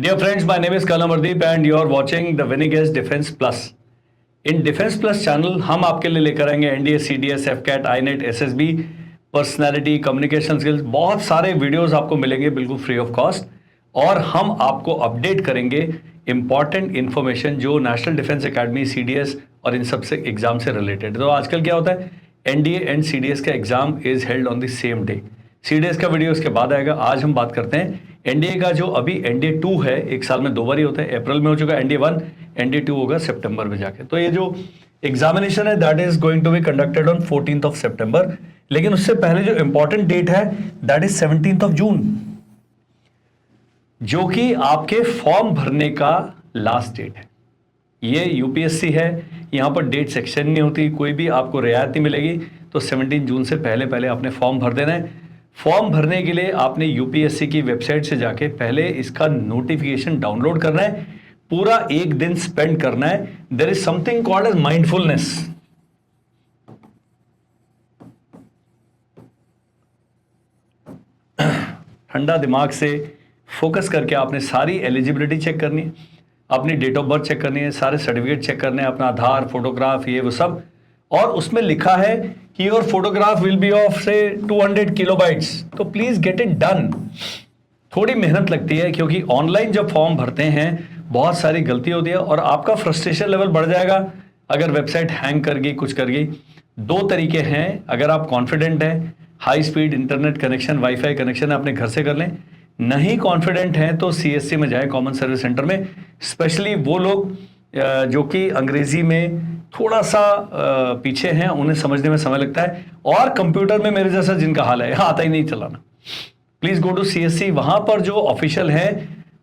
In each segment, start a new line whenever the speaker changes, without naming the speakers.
Dear friends, my name is Kalam Ardeep and you are watching the Winning Edge Defense Plus. In defence plus channel हम आपके लिए लेकर आएंगे NDA, CDS, AFCAT, INET, SSB, personality, communication skills, बहुत सारे videos आपको मिलेंगे बिल्कुल फ्री ऑफ कॉस्ट। और हम आपको अपडेट करेंगे इंपॉर्टेंट इन्फॉर्मेशन जो नेशनल डिफेंस एकेडमी, सीडीएस और इन सबसे एग्जाम से रिलेटेड। तो आजकल क्या होता है, एनडीए एंड सीडीएस का exam is held on the same day. CDS का वीडियो उसके बाद आएगा। आज हम बात करते हैं एनडीए का, जो अभी एनडीए 2 है, एक साल में 2 बार ही होता है। अप्रैल में हो चुका एनडीए 1, एनडीए 2 होगा सितंबर में जाके। तो ये जो एग्जामिनेशन है that is going to be conducted on 14th of September। लेकिन उससे पहले जो इंपॉर्टेंट डेट है that is 17th of June, जो कि आपके फॉर्म भरने का लास्ट डेट है। ये यूपीएससी है, यहां पर डेट सेक्शन नहीं होती, कोई भी आपको रियायत नहीं मिलेगी। तो 17 जून से पहले पहले आपने फॉर्म भर देना है। फॉर्म भरने के लिए आपने यूपीएससी की वेबसाइट से जाके पहले इसका नोटिफिकेशन डाउनलोड करना है, पूरा एक दिन स्पेंड करना है। There is something called as mindfulness. ठंडा दिमाग से फोकस करके आपने सारी एलिजिबिलिटी चेक करनी है, अपनी डेट ऑफ बर्थ चेक करनी है, सारे सर्टिफिकेट चेक करने हैं, अपना आधार, फोटोग्राफ, ये वो सब। और उसमें लिखा है कि your photograph will be of से 200 किलोबाइट्स, तो प्लीज गेट इट डन। थोड़ी मेहनत लगती है क्योंकि ऑनलाइन जब फॉर्म भरते हैं बहुत सारी गलती होती है और आपका फ्रस्ट्रेशन लेवल बढ़ जाएगा अगर वेबसाइट हैंग कर गई, कुछ कर गई। 2 तरीके हैं, अगर आप कॉन्फिडेंट हैं, high speed internet connection, wifi connection अपने घर से कर लें। नहीं कॉन्फिडेंट हैं तो सीएससी में जाएं, कॉमन सर्विस सेंटर में। स्पेशली वो लोग जो कि अंग्रेजी में थोड़ा सा पीछे हैं, उन्हें समझने में समय लगता है। और कंप्यूटर में मेरे जैसा जिनका हाल है, आता ही नहीं चलाना, प्लीज गो टू सीएससी। वहां पर जो ऑफिशियल है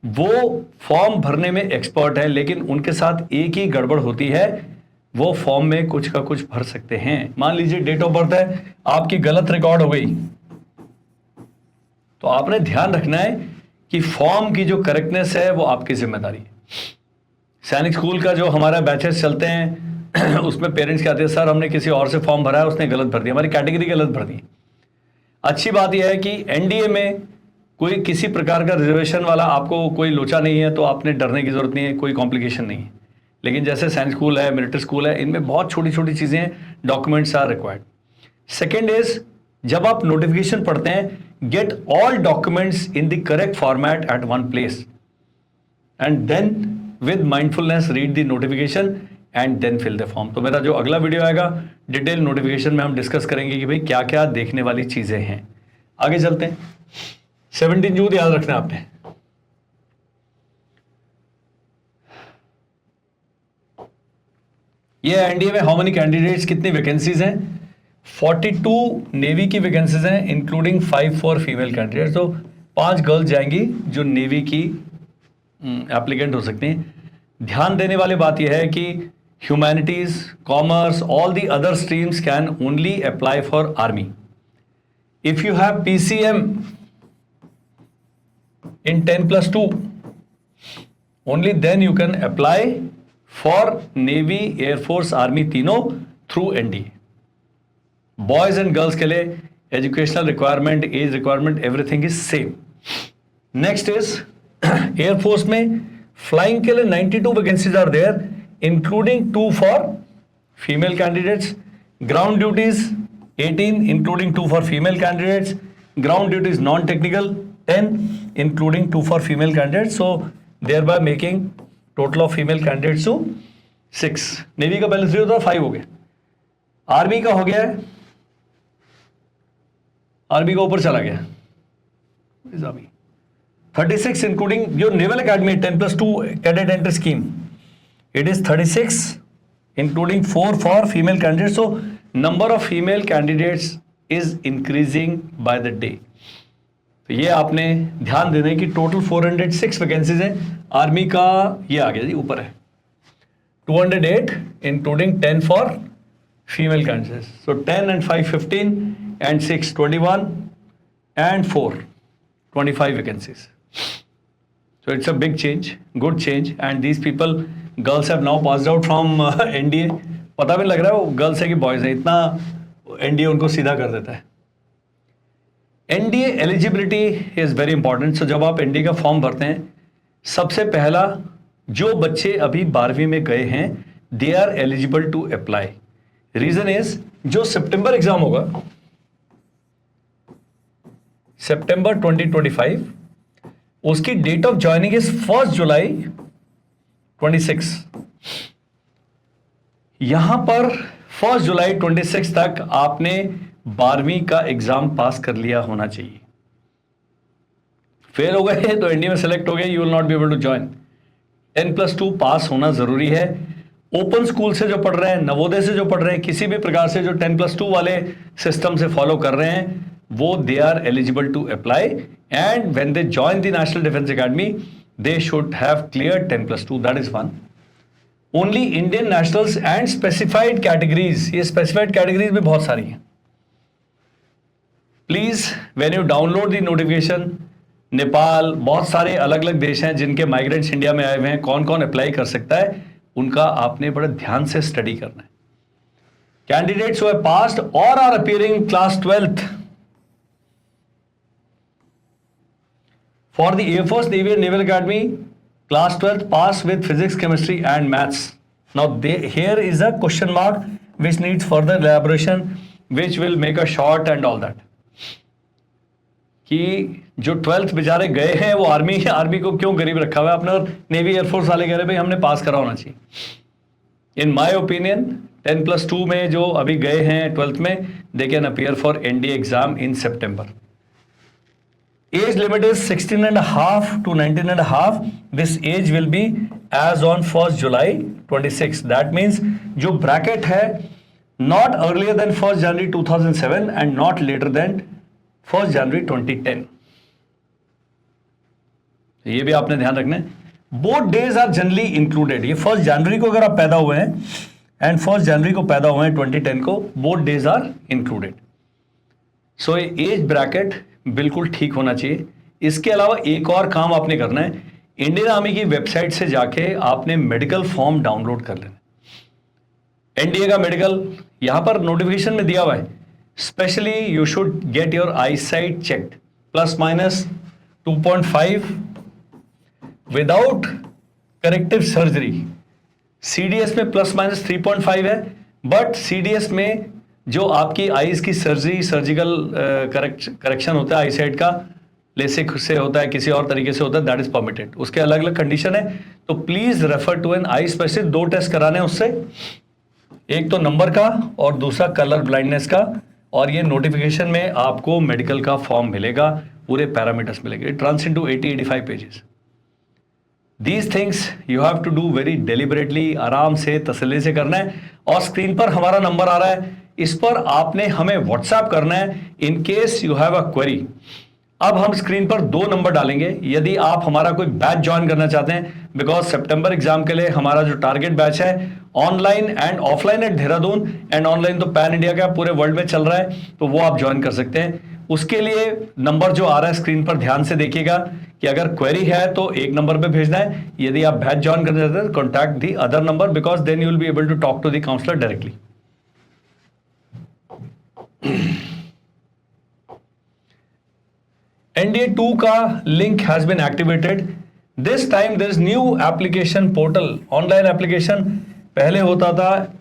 वो फॉर्म भरने में एक्सपर्ट है, लेकिन उनके साथ एक ही गड़बड़ होती है, वो फॉर्म में कुछ का कुछ भर सकते हैं। मान लीजिए डेट ऑफ बर्थ है आपकी गलत रिकॉर्ड हो गई, तो आपने ध्यान रखना है कि फॉर्म की जो करेक्टनेस है वो आपकी जिम्मेदारी है। सैनिक स्कूल का जो हमारा बैचेस चलते हैं उसमें पेरेंट्स कहते हैं सर हमने किसी और से फॉर्म भरा है, उसने गलत भर दिया, हमारी कैटेगरी गलत भर दी। अच्छी बात यह है कि एनडीए में कोई किसी प्रकार का रिजर्वेशन वाला आपको कोई लोचा नहीं है, तो आपने डरने की जरूरत नहीं है, कोई कॉम्प्लिकेशन नहीं है। लेकिन जैसे सैनिक स्कूल है, मिलिट्री स्कूल है, इनमें बहुत छोटी छोटी चीज़ें हैं, documents are required. Second is, जब आप नोटिफिकेशन पढ़ते हैं, get all documents in the correct format at one place and then with mindfulness read the notification and then fill the form. तो मेरा जो अगला वीडियो आएगा डिटेल नोटिफिकेशन में हम डिस्कस करेंगे कि भाई क्या क्या देखने वाली चीजें हैं। आगे चलते हैं। 17 जून याद रखना है आपने। ये एनडीए में हाउ मेनी कैंडिडेट्स, कितनी वैकेंसीज हैं? 42 नेवी की वैकेंसीज हैं, इंक्लूडिंग 5 फॉर फीमेल कैंडिडेट्स। तो 5 गर्ल्स जाएंगी जो नेवी की एप्लीकेंट हो सकती हैं। ध्यान देने वाली बात यह है कि humanities, commerce, all the other streams can only apply for army. If you have PCM in 10+2, only then you can apply for Navy, Air Force, Army, तीनों through NDA। Boys and girls के लिए educational requirement, age requirement, everything is same. Next is air force में flying के लिए 92 vacancies are there, including 2 for female candidates. Ground duties 18, including 2 for female candidates. Ground duties non technical 10, including 2 for female candidates, so thereby making total of female candidates to 6। Navy का पहले 3 होता, 5 हो गए। Army का हो गया है, army का ऊपर चला गया 36, इंक्लूडिंग जो naval academy 10+2 cadet entry scheme, it is 36 including 4 for female candidates. So number of female candidates is increasing by the day. तो ये आपने ध्यान देना है कि टोटल 406 वैकेंसीज हैं। आर्मी का ये आ गया जी, ऊपर है 208, including 10 for female candidates. So 10 and 5 15 and 6 21 and 4 25 vacancies. So it's a big change, good change, and these people, girls have now passed out from NDA। पता भी नहीं लग रहा है वो गर्ल्स है कि बॉयज है, इतना एनडीए उनको सीधा कर देता है। NDA eligibility is very important. So जब आप एनडीए का फॉर्म भरते हैं सबसे पहला, जो बच्चे अभी 12वीं में गए हैं they are eligible to apply. Reason is, जो सितंबर एग्जाम होगा सितंबर 2025, उसकी डेट ऑफ ज्वाइनिंग इज 1 जुलाई 26। यहां पर 1 जुलाई 26 तक आपने 12वीं का एग्जाम पास कर लिया होना चाहिए। फेल हो गए तो एनडीए में सेलेक्ट हो गए, you will not be able to join. 10+2 pass होना जरूरी है। ओपन स्कूल से जो पढ़ रहे हैं, नवोदय से जो पढ़ रहे हैं, किसी भी प्रकार से जो 10+2 वाले सिस्टम से फॉलो कर रहे हैं, वो they are eligible to apply and when they join the national defence academy they should have clear 10+2, that is one. Only Indian nationals and specified categories, ये स्पेसिफाइड कैटेगरीज भी बहुत सारी हैं। Please when you download the notification, Nepal, बहुत सारे अलग अलग देश हैं जिनके माइग्रेंट्स इंडिया में आए हुए हैं, कौन कौन अप्लाई कर सकता है, उनका आपने बड़े ध्यान से स्टडी करना है। कैंडिडेट्स हु हैव पास्ड और are appearing class 12th for the air force, navy and naval academy, class 12th pass with physics, chemistry and maths. Now here is a question mark which needs further elaboration, which will make a short and all that. कि जो 12th बेचारे गए हैं वो army को क्यों गरीब रखा हुआ है आपने, और नेवी एयरफोर्स वाले कह रहे भाई हमने पास करा होना चाहिए। इन माई ओपिनियन 10+2 में जो अभी गए हैं 12th में, they can appear for NDA exam in September. Age limit is 16.5 to 19.5. This age will be as on 1st July 26. That means जो bracket है not earlier than 1st January 2007 and not later than 1st January 2010. ये भी आपने ध्यान रखना है। Both days are generally included. ये 1st January को अगर आप पैदा हुए हैं and 1st January को पैदा हुए हैं 2010 को, both days are included. So age bracket बिल्कुल ठीक होना चाहिए। इसके अलावा एक और काम आपने करना है, इंडियन आर्मी की वेबसाइट से जाके आपने मेडिकल फॉर्म डाउनलोड कर लेना। एनडीए का मेडिकल यहां पर नोटिफिकेशन में दिया हुआ है, specially you should get your I site checked +-2.5 without corrective surgery. CDS में +-3.5 है, बट सीडीएस में जो आपकी आईज की सर्जिकल करेक्शन होता है आई साइट का, लेसिक से होता है, किसी और तरीके से होता है, दैट इज परमिटेड। उसके अलग अलग कंडीशन है, तो please refer to an eye specialist. 2 test कराने उससे, एक तो नंबर का और दूसरा कलर ब्लाइंडनेस का, और ये नोटिफिकेशन में आपको मेडिकल का फॉर्म मिलेगा, पूरे पैरामीटर्स मिलेंगे। It runs into 80-85 pages. These things you have to do very deliberately, आराम से तसल्ली से करना है। और स्क्रीन पर हमारा नंबर आ रहा है, इस पर आपने हमें व्हाट्सएप करना है इन case you have a query. अब हम स्क्रीन पर 2 नंबर डालेंगे, यदि आप हमारा कोई बैच ज्वाइन करना चाहते हैं, बिकॉज सितंबर एग्जाम के लिए हमारा जो टारगेट बैच है online and offline at Dehradun, and online तो पैन इंडिया का पूरे वर्ल्ड में चल रहा है, तो वो आप ज्वाइन कर सकते हैं। उसके लिए नंबर जो आ रहा है स्क्रीन पर ध्यान से देखिएगा कि अगर क्वेरी है तो एक नंबर पे भेजना है, यदि आप बैच ज्वाइन करना चाहते हैं contact the other number, because then you will be able to talk to the counsellor directly. NDA 2 का link has been activated. This time there is new application portal, online application. पहले होता था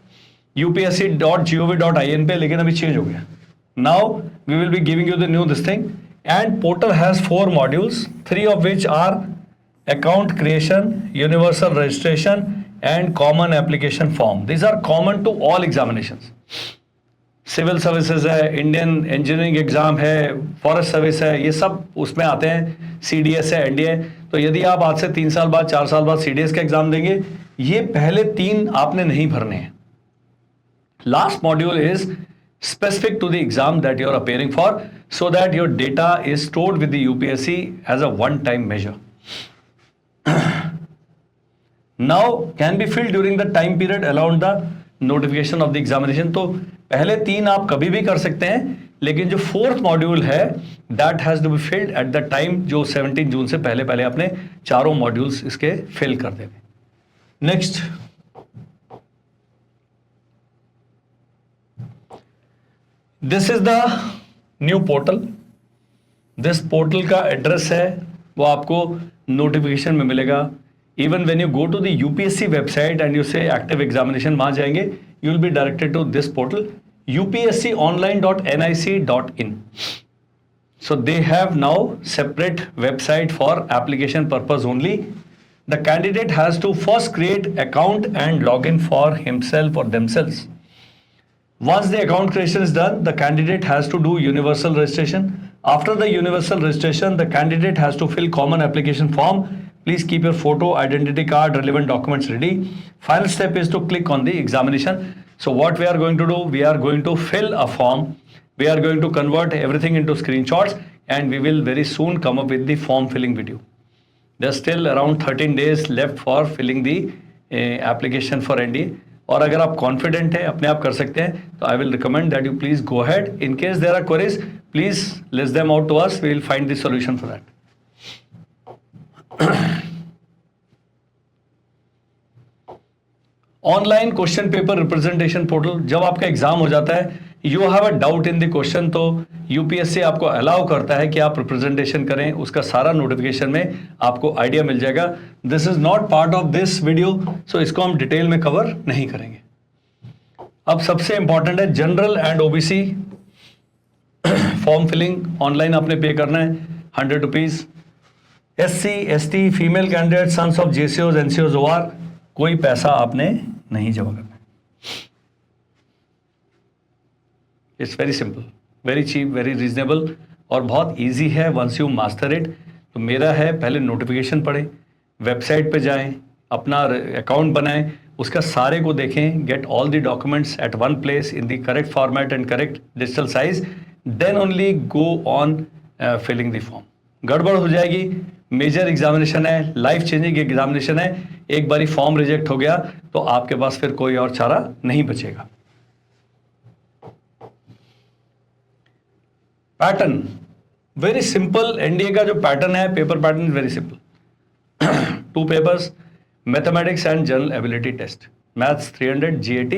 upsc.gov.in पे, लेकिन अभी change हो गया। Now we will be giving you the new this thing, and portal has 4 modules, 3 of which are account creation, universal registration and common application form. These are common to all examinations. Civil services है, Indian engineering exam है, forest service है, ये सब उसमें आते हैं। CDS है, NDA. तो यदि आप आज से 3 साल बाद 4 साल बाद सीडीएस का एग्जाम देंगे, ये पहले 3 आपने नहीं भरने हैं। Last module is specific to the exam that you are appearing for, so that your data is stored with the UPSC as a one time measure. Now can be filled during the time period around the notification of the examination. तो पहले 3 आप कभी भी कर सकते हैं, लेकिन जो 4th मॉड्यूल है that has to be filled at the time, जो 17 जून से पहले आपने 4 मॉड्यूल्स इसके फिल कर देने। Next, this is the new portal. This portal का एड्रेस है वो आपको नोटिफिकेशन में मिलेगा. Even when you go to the UPSC website and you say active examination, वहाँ जाएंगे, you will be directed to this portal upsconline.nic.in. So they have now separate website for application purpose only. The candidate has to first create account and log in for himself or themselves. Once the account creation is done, the candidate has to do universal registration. After the universal registration, the candidate has to fill common application form. Please keep your photo, identity card, relevant documents ready. Final step is to click on the examination. So what we are going to do, we are going to fill a form. We are going to convert everything into screenshots, and we will very soon come up with the form filling video. There's still around 13 days left for filling the application for NDA. और अगर आप confident हैं, अपने आप कर सकते हैं, तो I will recommend that you please go ahead. In case there are queries, please list them out to us, we will find the solution for that. Online question paper representation portal. जब आपका exam हो जाता है, you have a doubt in the question, तो UPSC आपको allow करता है कि आप रिप्रेजेंटेशन करें. उसका सारा नोटिफिकेशन में आपको आइडिया मिल जाएगा. This is not part of this video, so इसको हम डिटेल में कवर नहीं करेंगे. अब सबसे इंपॉर्टेंट है general and OBC form filling. Online आपने पे करना है 100 rupees. SC, ST, female candidate, sons of JCOs, NCOs, OR, कोई पैसा आपने नहीं जमा करना. It's very simple, very cheap, very reasonable और बहुत इजी है वंस यू मास्टर इट. तो मेरा है, पहले नोटिफिकेशन पढ़ें, वेबसाइट पे जाएं, अपना अकाउंट बनाएं, उसका सारे को देखें, get all the documents at one place in the correct format and correct digital size, then only go on filling the form. गड़बड़ हो जाएगी. मेजर एग्जामिनेशन है, लाइफ चेंजिंग एग्जामिनेशन है. एक बारी फॉर्म रिजेक्ट हो गया तो आपके पास फिर कोई और चारा नहीं बचेगा. Pattern very simple. एनडीए का जो पैटर्न है, paper pattern is very simple. 2 papers, mathematics and general ability test. Maths 300, GAT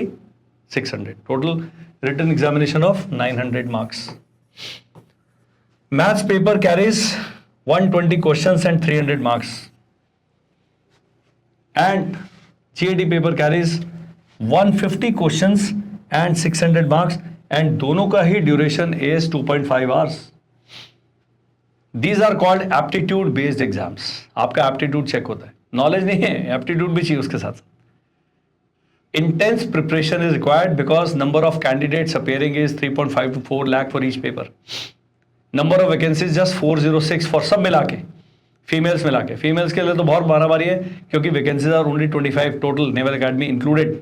600. Total written examination of 900 marks. Maths paper carries 120 questions and 300 marks, and GAT paper carries 150 questions and 600 marks, and दोनों का ही duration is 2.5 hours. These are called aptitude based exams. आपका aptitude check होता है, knowledge नहीं है, aptitude भी चाहिए उसके साथ. Intense preparation is required because number of candidates appearing is 3.5 to 4 lakh for each paper. Number of vacancies just 406 for सब मिला के, फीमेल्स मिला के. फीमेल्स के लिए तो बहुत मारामारी है क्योंकि vacancies are only 25 total, naval academy included.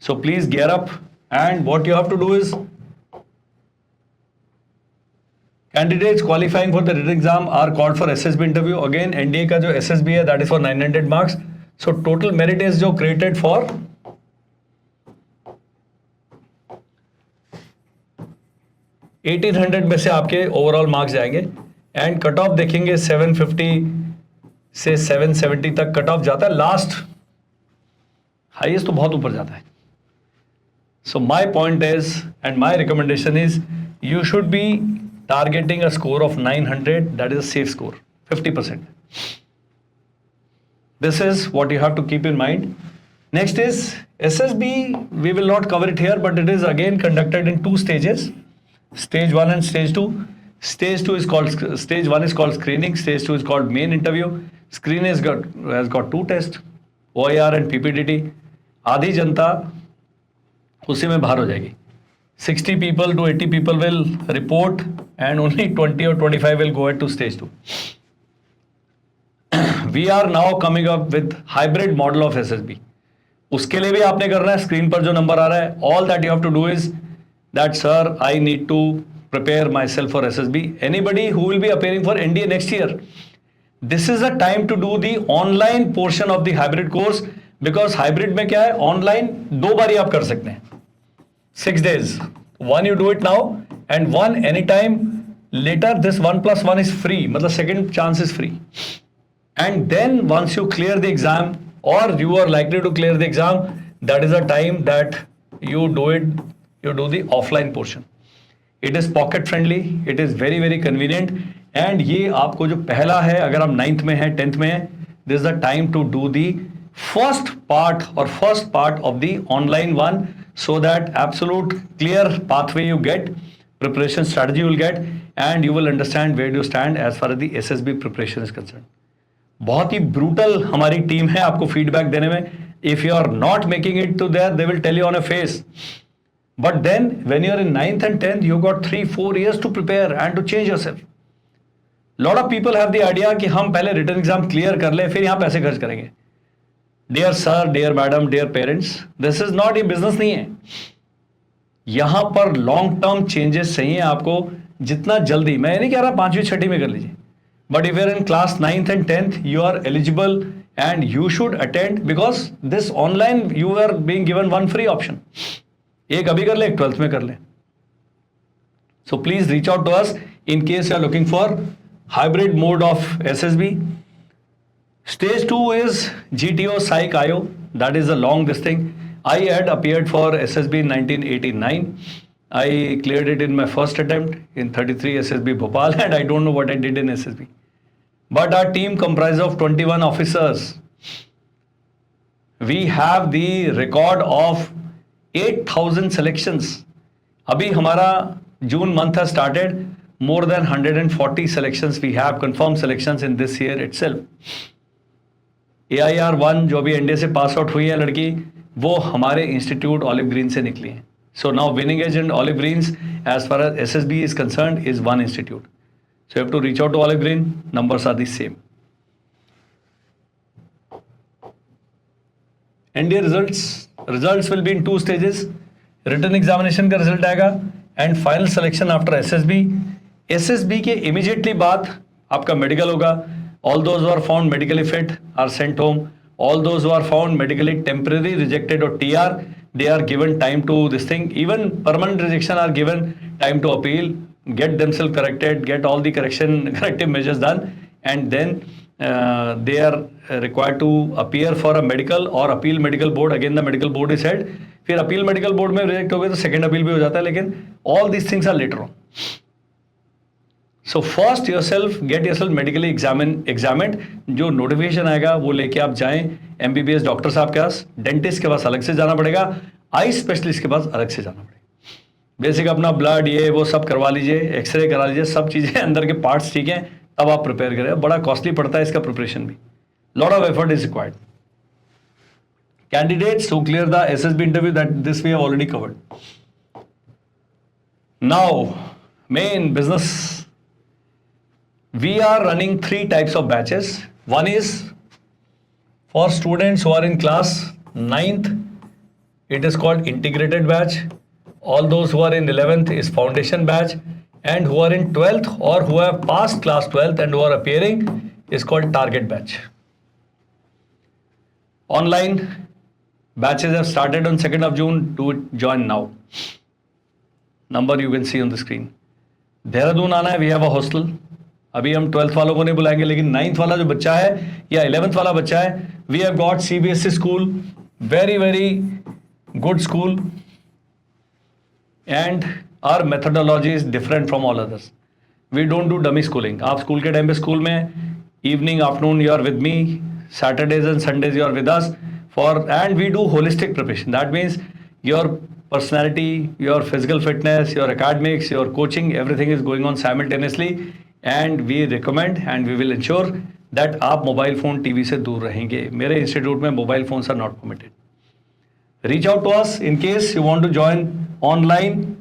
So please gear up and what you have to do is, candidates qualifying for the written exam are called for SSB interview. Again NDA का जो SSB है that is for 900 marks. So total merit is जो created for 1800 में से आपके overall marks जाएंगे. And cut off देखेंगे 750 से 770 तक कट ऑफ जाता है. लास्ट हाईएस्ट तो बहुत ऊपर जाता है. So my point is and my recommendation is you should be targeting a score of 900. That is a safe score, 50%. This is what you have to keep in mind. Next is SSB. We will not cover it here, but it is again conducted in 2 stages. Stage 1 and Stage 2. Stage 1 is called screening. Stage 2 is called main interview. Screening has got 2 tests, OIR and PPDT. आधी जनता उसी में बाहर हो जाएगी. 60 people to 80 people will report and only 20 or 25 will go ahead to Stage 2. We are now coming up with hybrid model of SSB. उसके लिए भी आपने करना है. स्क्रीन पर जो नंबर आ रहा है, all that you have to do is that sir, I need to prepare myself for SSB. Anybody who will be appearing for NDA next year, this is the time to do the online portion of the hybrid course, because hybrid में क्या है, online 2 बारी आप कर सकते हैं, 6 days. One you do it now and one anytime later. This 1+1 is free, मतलब second chance is free. And then once you clear the exam or you are likely to clear the exam, that is the time that you do it. You do the offline portion. It is pocket friendly. It is very, very convenient. And ये आपको जो पहला है, अगर आप 9th में है 10th में है, this is the time to do the first part of the online one, so that absolute clear pathway you get, preparation strategy you will get, and you will understand where do you stand as far as the SSB preparation is concerned. बहुत ही brutal हमारी team है आपको feedback देने में. If you are not making it to there, they will tell you on a face. But then when you are in 9th and 10th, you got 3-4 years to prepare and to change yourself. Lot of people have the idea कि हम पहले written exam clear कर ले फिर यहाँ पैसे खर्च करेंगे. Dear sir, dear madam, dear parents, this is not, ये बिजनेस नहीं है. यहां पर लॉन्ग टर्म चेंजेस चाहिए आपको. जितना जल्दी, मैं नहीं कह रहा 5वीं 6वीं में कर लीजिए, but if you're in class 9th and 10th, you are eligible and you should attend, because this online you are being given one free option. एक अभी कर ले, एक 12th में कर ले. So please reach out to us in case you are looking for hybrid mode of SSB. Stage 2 is GTO Psych IO. That is a long this thing. I had appeared for SSB in 1989. I cleared it in my first attempt in 33 SSB Bhopal, and I don't know what I did in SSB. But our team comprises of 21 officers. We have the record of 8,000 selections. Abhi hamara June month has started. More than 140 selections we have, confirmed selections in this year itself. AIR 1 जो भी NDA से pass out हुई है लड़की, वो हमारे institute olive green से निकली है. So now winning edge in olive greens as far as SSB is concerned is one institute. So have to reach out to olive green. Numbers are the same. NDA results will be in 2 stages. Written examination का result आएगा and final selection after SSB. SSB के immediately बाद आपका medical होगा. All those who are found medically fit are sent home. All those who are found medically temporary rejected or TR, they are given time to this thing. Even permanent rejection are given time to appeal, get themselves corrected, get all the corrective measures done, and then they are required to appear for a medical or appeal medical board. Again the medical board is held. फिर appeal medical board में reject हो गए तो second appeal भी हो जाता है, लेकिन all these things are later on. So first yourself, get yourself medically examined. जो नोटिफिकेशन आएगा वो लेके आप जाएं MBBS डॉक्टर साहब के पास. डेंटिस्ट के पास अलग से जाना पड़ेगा, आई स्पेशलिस्ट के पास अलग से जाना पड़ेगा. बेसिक अपना ब्लड ये वो सब करवा लीजिए, एक्सरे करा लीजिए, सब चीज़ें अंदर के पार्ट्स ठीक हैं, तब आप प्रिपेयर करें. बड़ा कॉस्टली पड़ता है इसका प्रिपरेशन भी. Lot of effort is required. Candidates who clear the SSB interview, that this we have already covered. Now main business. We are running 3 types of batches. One is for students who are in class 9th, it is called integrated batch. All those who are in 11th is foundation batch, and who are in 12th or who have passed class 12th and who are appearing is called target batch. Online batches have started on 2nd of June. Do join now. Number you can see on the screen. Dehradun आना है, we have a hostel. अभी हम 12th वालों को नहीं बुलाएंगे, लेकिन 9th वाला जो बच्चा है या 11th वाला बच्चा है, we have got CBSE school, very very good school, and our methodology is different from all others. We don't do dummy schooling. आप स्कूल के टाइम पे स्कूल में, evening afternoon you are with me, Saturdays and Sundays you are with us for, and we do holistic preparation. That means your personality, your physical fitness, your academics, your coaching, everything is going on simultaneously. And we recommend and we will ensure that आप mobile phone TV से दूर रहेंगे. मेरे institute में mobile phones are not permitted. Reach out to us in case you want to join online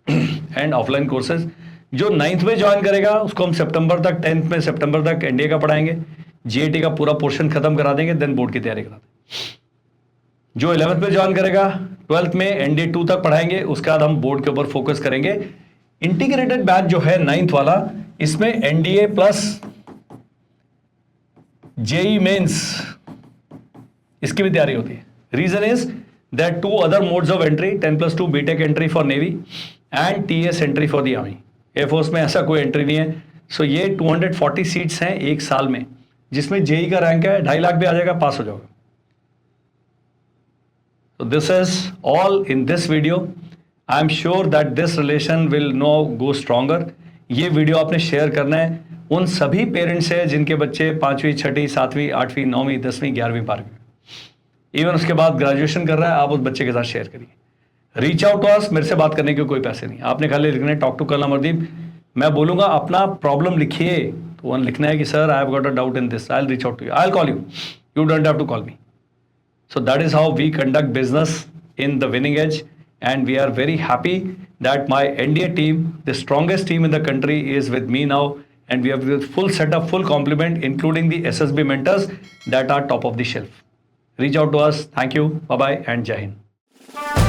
and offline courses. जो 9th में join करेगा उसको हम सितंबर तक, 10th में सितंबर तक NDA का पढ़ाएंगे, GAT का पूरा पोर्शन खत्म करा देंगे, देन बोर्ड की तैयारी करा देंगे. जो 11th में ज्वाइन करेगा 12th में NDA 2 तक पढ़ाएंगे, उसके बाद हम बोर्ड के ऊपर फोकस करेंगे. इंटीग्रेटेड बैच जो है 9th वाला, इसमें NDA प्लस JEE मेंस इसकी भी तैयारी होती है. Reason is that 2 other modes of entry, 10+2 BTech entry for navy and TS entry for the army. Air force में ऐसा कोई एंट्री नहीं है. सो ये 240 सीट्स हैं एक साल में, जिसमें JEE का रैंक है 2.5 लाख भी आ जाएगा, पास हो जाओगे. So this is all in this video. I am sure that this relation will now go stronger. ये वीडियो आपने शेयर करना है. उन सभी पेरेंट्स से जिनके बच्चे 5वीं 6वीं 7वीं 8वीं 9वीं 10वीं 11वीं 12वीं, इवन उसके बाद ग्रेजुएशन कर रहा है, आप उस बच्चे के साथ शेयर करिए। रीच आउट टू अस, मेरे से बात करने के कोई पैसे नहीं, आपने खाली लिखना है टॉक टू कल अमरदीप। मैं बोलूंगा अपना प्रॉब्लम लिखिए, तो वन लिखना है कि sir I have got a doubt in this, I will reach out to you, I will call you, you don't have to call me. So that is how we conduct business in the Winning Edge, and we are very happy that my NDA team, the strongest team in the country, is with me now, and we have the full setup, full complement, including the SSB mentors that are top of the shelf. Reach out to us. Thank you. Bye bye and Jai Hind.